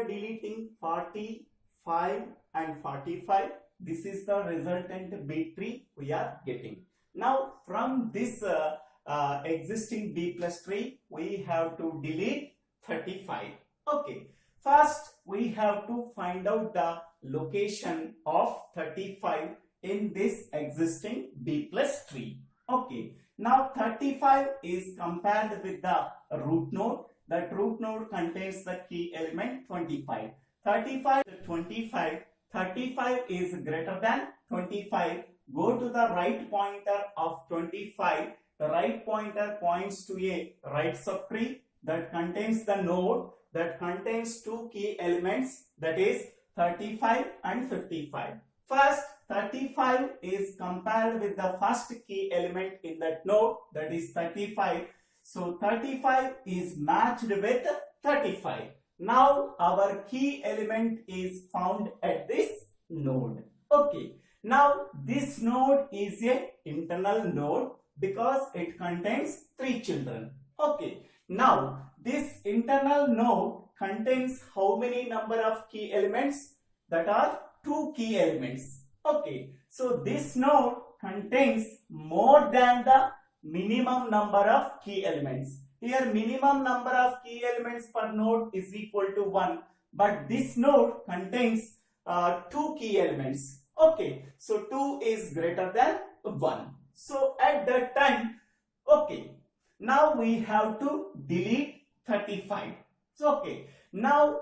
after deleting 45 and 45, this is the resultant B tree we are getting. Now from this existing B plus tree, we have to delete 35. Okay, first we have to find out the location of 35 in this existing B plus tree. Okay, now 35 is compared with the root node. That root node contains the key element 25. 35 to 25, 35 is greater than 25. Go to the right pointer of 25. The right pointer points to a right subtree that contains the node that contains two key elements, that is 35 and 55. First, 35 is compared with the first key element in that node, that is 35. So 35 is matched with 35. Now our key element is found at this node. Okay. Now this node is a internal node because it contains 3 children. Okay. Now this internal node contains how many number of key elements? That are 2 key elements. Okay. So this node contains more than the minimum number of key elements. Here minimum number of key elements per node is equal to 1, but this node contains 2 key elements. Okay, so 2 is greater than 1. So at that time, okay, now we have to delete 35. So okay, now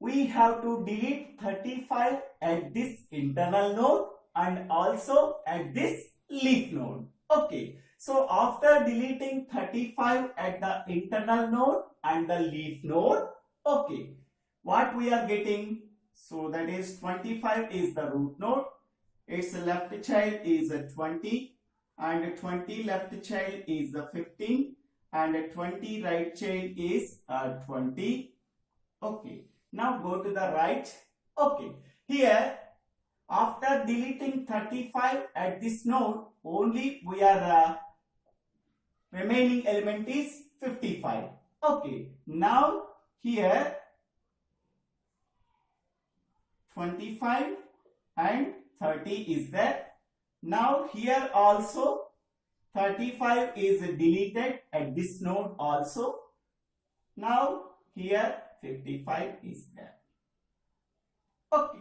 we have to delete 35 at this internal node and also at this leaf node. Okay, so after deleting 35 at the internal node and the leaf node, okay, what we are getting? So that is 25 is the root node, its left child is 20, and 20 left child is 15, and 20 right child is 20. Okay, now go to the right. Okay, here after deleting 35 at this node, only we are remaining element is 55. Okay, now here 25 and 30 is there. Now here also 35 is deleted at this node also. Now here 55 is there. Okay.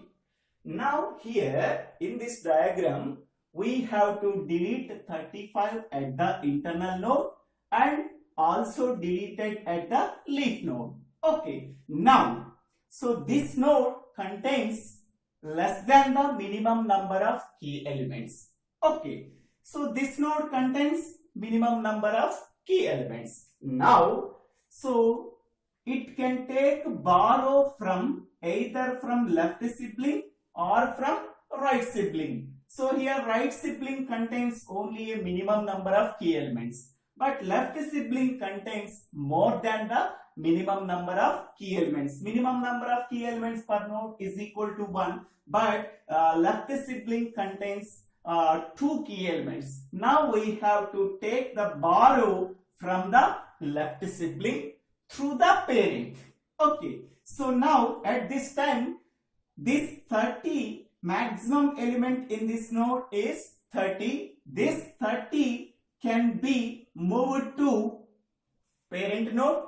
Now here in this diagram, we have to delete 35 at the internal node and also deleted at the leaf node. Okay. Now, so this node contains less than the minimum number of key elements. Okay. So this node contains minimum number of key elements. Now, so it can take borrow from either from left sibling or from right sibling. So here right sibling contains only a minimum number of key elements, but left sibling contains more than the minimum number of key elements. Minimum number of key elements per node is equal to 1, but left sibling contains 2 key elements. Now we have to take the borrow from the left sibling through the parent. Okay, so now at this time, this 30 maximum element in this node is 30. This 30 can be moved to parent node.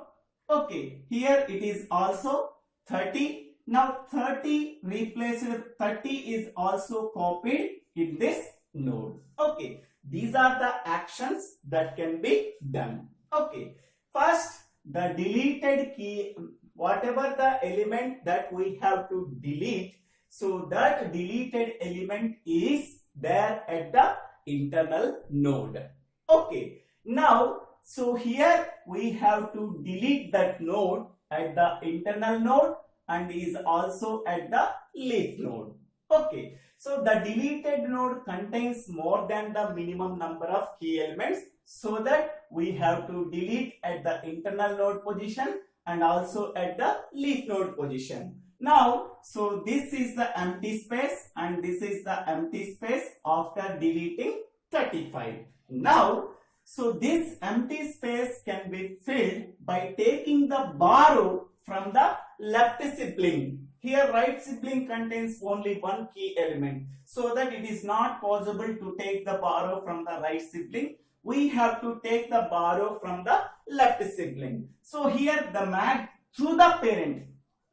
Okay, here it is also 30. Now 30 replaced 30 is also copied in this node. Okay, these are the actions that can be done. Okay, first the deleted key, whatever the element that we have to delete, so that deleted element is there at the internal node. Okay, now so here we have to delete that node at the internal node and is also at the leaf node. Okay, so the deleted node contains more than the minimum number of key elements, so that we have to delete at the internal node position and also at the leaf node position. Now, so this is the empty space and this is the empty space after deleting 35. Now, so this empty space can be filled by taking the borrow from the left sibling. Here right sibling contains only one key element, so that it is not possible to take the borrow from the right sibling. We have to take the borrow from the left sibling. So here the mag through the parent.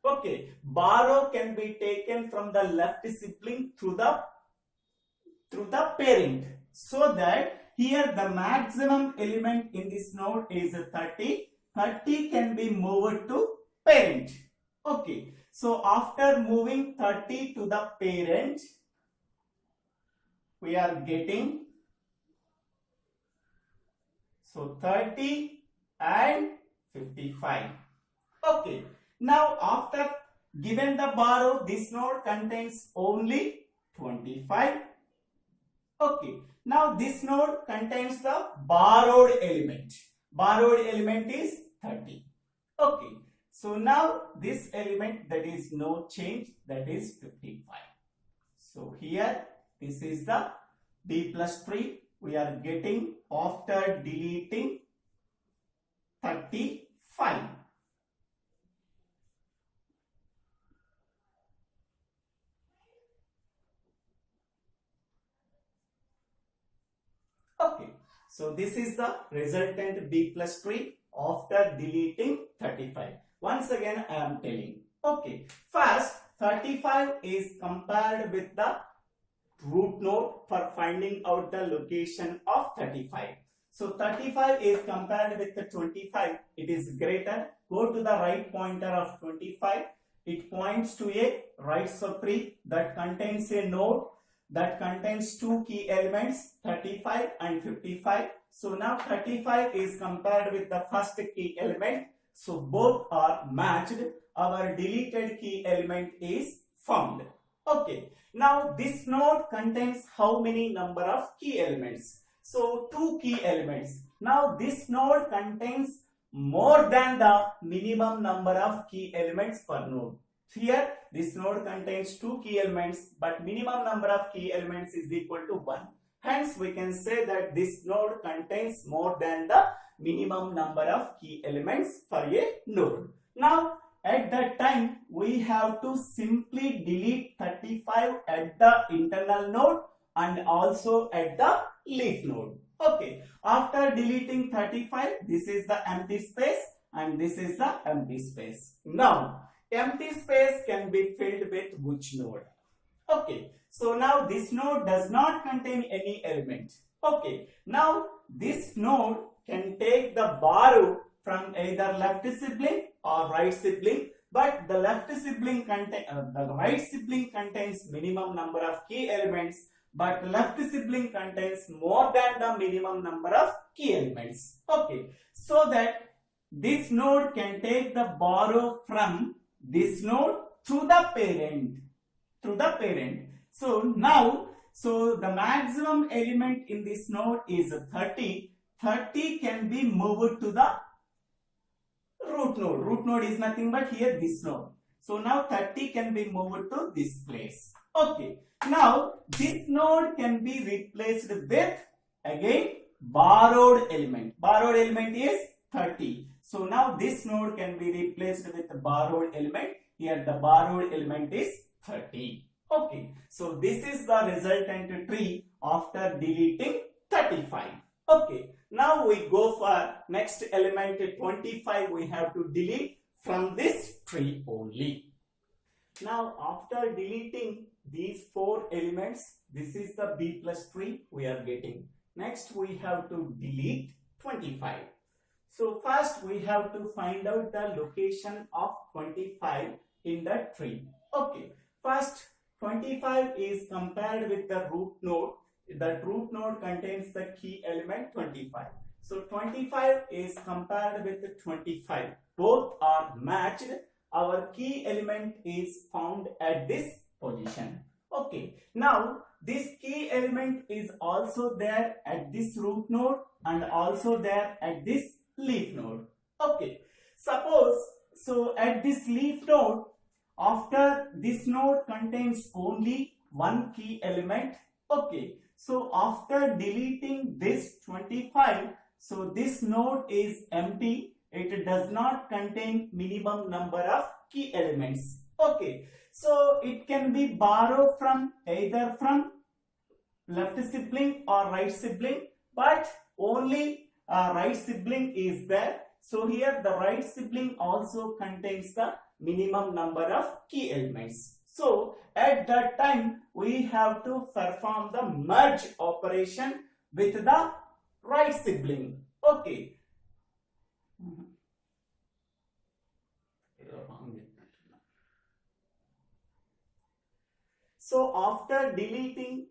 Okay, borrow can be taken from the left sibling through the parent, so that here the maximum element in this node is 30. 30 can be moved to parent. Okay, so after moving 30 to the parent, we are getting, so 30 and 55. Okay, now after given the borrow, this node contains only 25. Okay, now this node contains the borrowed element. Borrowed element is 30. Okay, so now this element, that is no change, that is 55. So here this is the b plus 3 we are getting after deleting 35. Okay, so this is the resultant b plus 3 after deleting 35. Once again I am telling. Okay, first 35 is compared with the root node for finding out the location of 35. So 35 is compared with the 25. It is greater. Go to the right pointer of 25. It points to a right subtree that contains a node that contains two key elements, 35 and 55. So now 35 is compared with the first key element. So both are matched. Our deleted key element is found. Okay. Now this node contains how many number of key elements? So two key elements. Now this node contains more than the minimum number of key elements per node. Here this node contains two key elements, but minimum number of key elements is equal to 1. Hence we can say that this node contains more than the minimum number of key elements for a node. Now at that time we have to simply delete 35 at the internal node and also at the leaf node. Okay, after deleting 35, this is the empty space and this is the empty space. Now empty space can be filled with which node? Okay, so now this node does not contain any element. Okay, now this node can take the borrow from either left sibling or right sibling, but the left sibling the right sibling contains minimum number of key elements, but left sibling contains more than the minimum number of key elements. Okay, so that this node can take the borrow from this node through the parent. So now, so the maximum element in this node is 30. 30 can be moved to the root node. Root node is nothing but here this node. So now 30 can be moved to this place. Okay. Now this node can be replaced with again borrowed element. Borrowed element is 30. So now this node can be replaced with the borrowed element. Here the borrowed element is 30. Okay. So this is the resultant tree after deleting 35. Okay. Now we go for next element 25. We have to delete from this tree only. Now after deleting these four elements, this is the b plus tree we are getting. Next we have to delete 25. So first we have to find out the location of 25 in the tree. Okay. First 25 is compared with the root node. The root node contains the key element 25. So 25 is compared with 25. Both are matched. Our key element is found at this position. Okay. Now this key element is also there at this root node and also there at this leaf node. Okay. Suppose, so at this leaf node, after this node contains only one key element. Okay. So after deleting this 25, so this node is empty. it does not contain minimum number of key elements. Okay, so it can be borrowed from either from left sibling or right sibling, but only right sibling is there. So here the right sibling also contains the minimum number of key elements. So at that time we have to perform the merge operation with the right sibling. Okay. So after deleting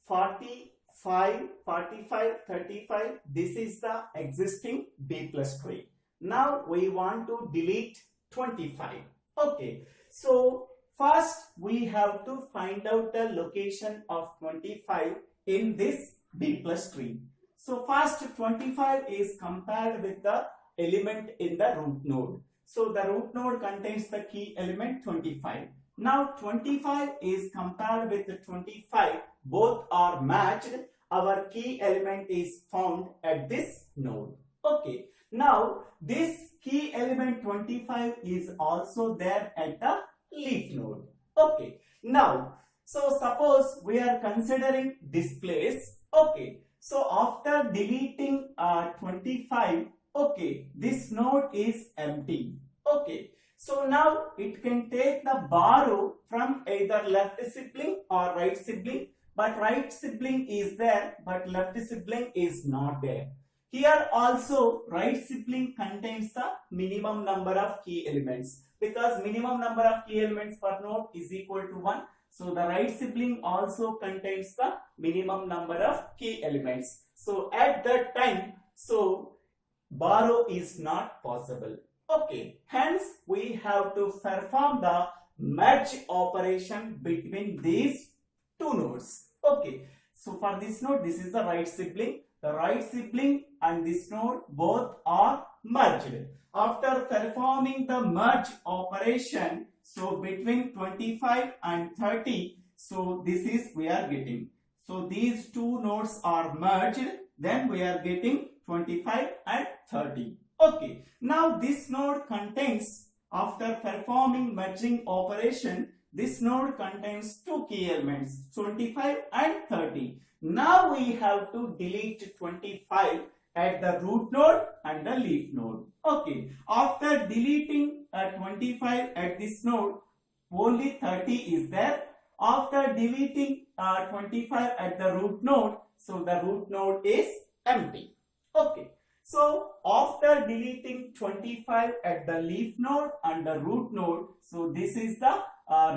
45, 45, 35, this is the existing B plus tree. Now we want to delete 25. Okay, so first we have to find out the location of 25 in this B plus tree. So first 25 is compared with the element in the root node. So the root node contains the key element 25. Now 25 is compared with the 25. Both are matched. Our key element is found at this node. Okay. Now this key element 25 is also there at the leaf node. Okay. Now, so suppose we are considering this place. Okay. So after deleting 25, okay, this node is empty. Okay. So now it can take the borrow from either left sibling or right sibling, but right sibling is there, but left sibling is not there. Here also right sibling contains the minimum number of key elements, because minimum number of key elements per node is equal to 1. So the right sibling also contains the minimum number of key elements. So at that time, so borrow is not possible. Okay, hence we have to perform the merge operation between these two nodes. Okay, so for this node, this is the right sibling. The right sibling and this node both are merged. After performing the merge operation, so between 25 and 30, so this is we are getting. So these two nodes are merged, then we are getting 25 and 30. Okay, now this node contains, after performing merging operation, this node contains two key elements, 25 and 30. Now we have to delete 25 at the root node and the leaf node. Okay, after deleting 25 at this node, only 30 is there. After deleting 25 at the root node, so the root node is empty. Okay. So after deleting 25 at the leaf node and the root node, so this is the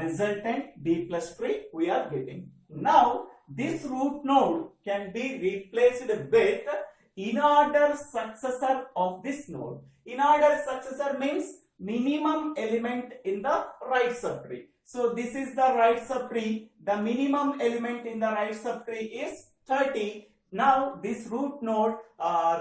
resultant B plus tree we are getting. Now this root node can be replaced with in-order successor of this node. In-order successor means minimum element in the right subtree. So this is the right subtree. The minimum element in the right subtree is 30. Now this root node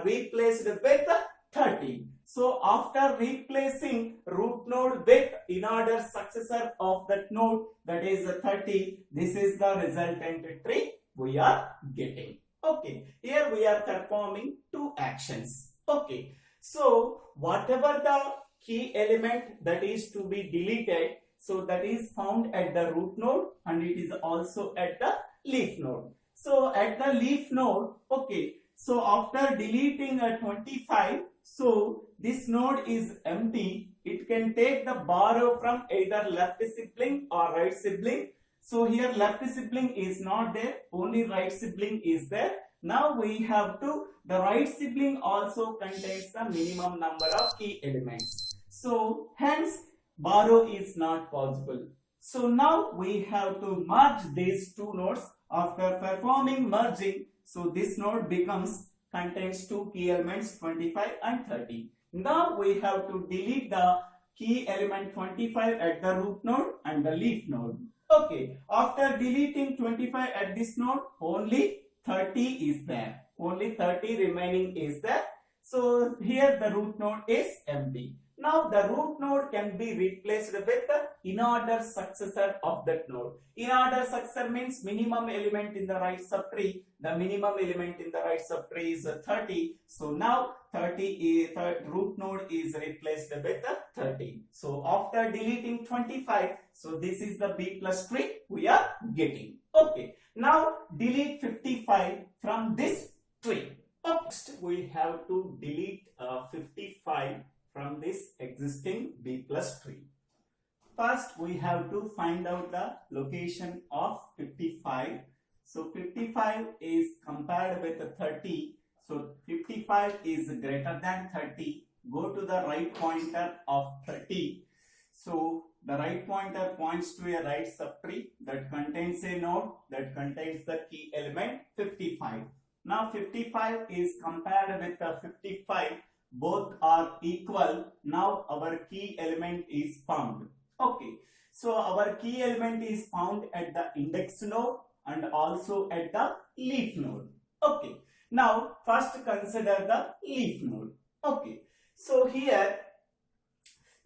replaced with 30. So after replacing root node with in-order successor of that node, that is 30, this is the resultant tree we are getting. Okay, here we are performing two actions. Okay, so whatever the key element that is to be deleted, so that is found at the root node and it is also at the leaf node. So at the leaf node, okay, so after deleting 25, so this node is empty. It can take the borrow from either left sibling or right sibling. So here left sibling is not there, only right sibling is there. Now we have to, the right sibling also contains the minimum number of key elements. So hence borrow is not possible. So now we have to merge these two nodes. After performing merging, so this node contains two key elements 25 and 30. Now we have to delete the key element 25 at the root node and the leaf node. Okay, after deleting 25 at this node, only 30 is there. Only 30 remaining is there. So here the root node is empty. Now the root node can be replaced with the in-order successor of that node. In-order successor means minimum element in the right subtree. The minimum element in the right subtree is 30. So now 30 is root node is replaced with 30. So after deleting 25, so this is the B plus tree we are getting. Okay. Now delete 55 from this tree. Next we have to delete 55 from this existing B plus tree. First we have to find out the location of 55. So 55 is compared with 30. So 55 is greater than 30. Go to the right pointer of 30. So the right pointer points to a right subtree that contains a node that contains the key element 55. Now 55 is compared with the 55. Both are equal. Now our key element is found. Okay. So our key element is found at the index node and also at the leaf node. Okay. Now first consider the leaf node. Okay. So here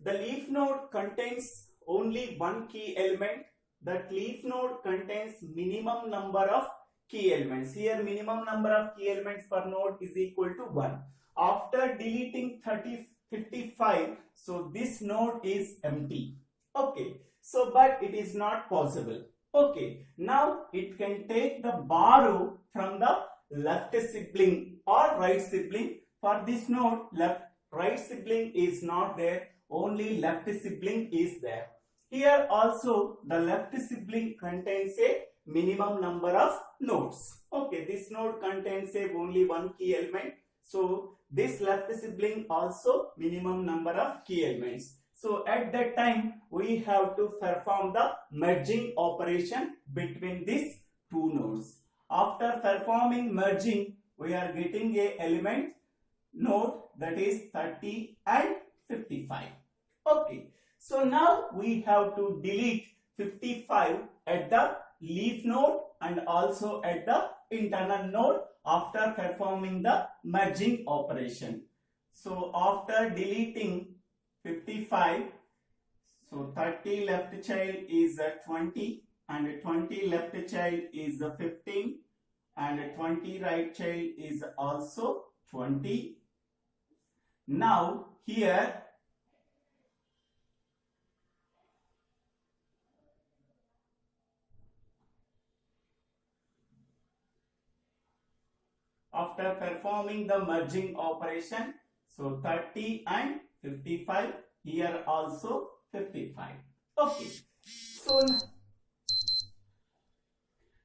the leaf node contains only one key element. That leaf node contains minimum number of key elements. Here minimum number of key elements per node is equal to 1. After deleting 55, so this node is empty. Okay. So but it is not possible. Okay. Now it can take the borrow from the left sibling or right sibling. For this node, right sibling is not there. Only left sibling is there. Here also the left sibling contains a minimum number of nodes. Okay, this node contains only one key element. So this left sibling also minimum number of key elements. So at that time we have to perform the merging operation between these two nodes. After performing merging, we are getting a element node that is 30 and 55. Okay. So now we have to delete 55 at the leaf node and also at the internal node after performing the merging operation. So after deleting 55, so 30 left child is 20 and 20 left child is 15 and 20 right child is also 20. Now here after performing the merging operation, so 30 and 55, here also 55. Okay. So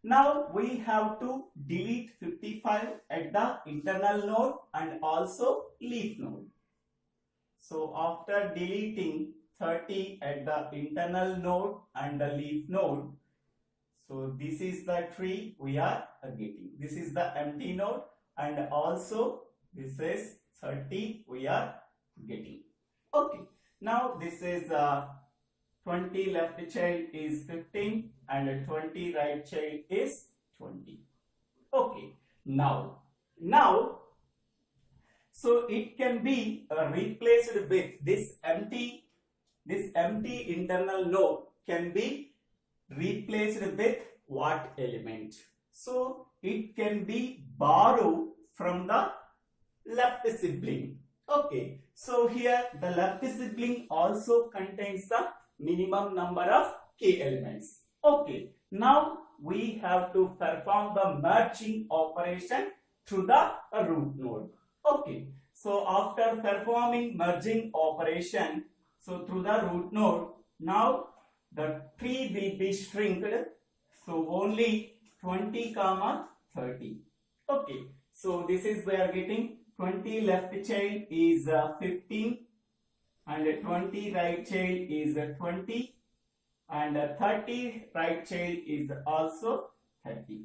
now we have to delete 55 at the internal node and also leaf node. So after deleting 30 at the internal node and the leaf node, so this is the tree we are getting. This is the empty node. And also this is 30 we are getting. Okay. Now this is 20 left child is 15 and 20 right child is 20. Okay. Now so it can be replaced with this empty internal node can be replaced with what element? So it can be borrowed from the left sibling. Okay. So here the left sibling also contains the minimum number of key elements. Okay. Now we have to perform the merging operation through the root node. Okay. So after performing merging operation, so through the root node, now the tree will be shrinked. So only 20, 30. Okay. So this is we are getting 20 left child is 15 and 20 right child is 20 and 30 right child is also 30.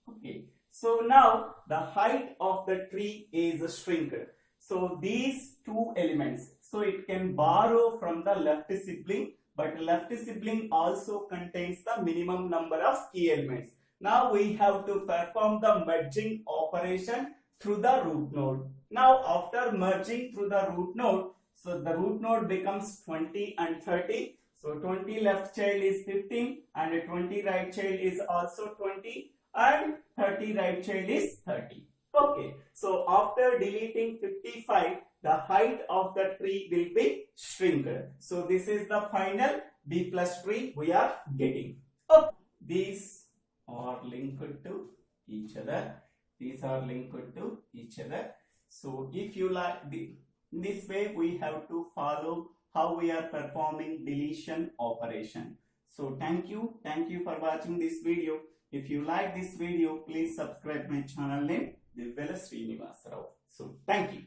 Okay. So now the height of the tree is shrunk. So these two elements, so it can borrow from the left sibling, but left sibling also contains the minimum number of key elements. Now we have to perform the merging operation through the root node. Now after merging through the root node, So the root node becomes 20 and 30. So 20 left child is 15 and 20 right child is also 20 and 30 right child is 30. Okay, so after deleting 55, the height of the tree will be shrunk. So this is the final B plus tree we are getting. Okay. These are linked to each other. These are linked to each other. So if you like, this way we have to follow how we are performing deletion operation. So thank you for watching this video. If you like this video, please subscribe my channel name Divvela Srinivasa Rao. So thank you.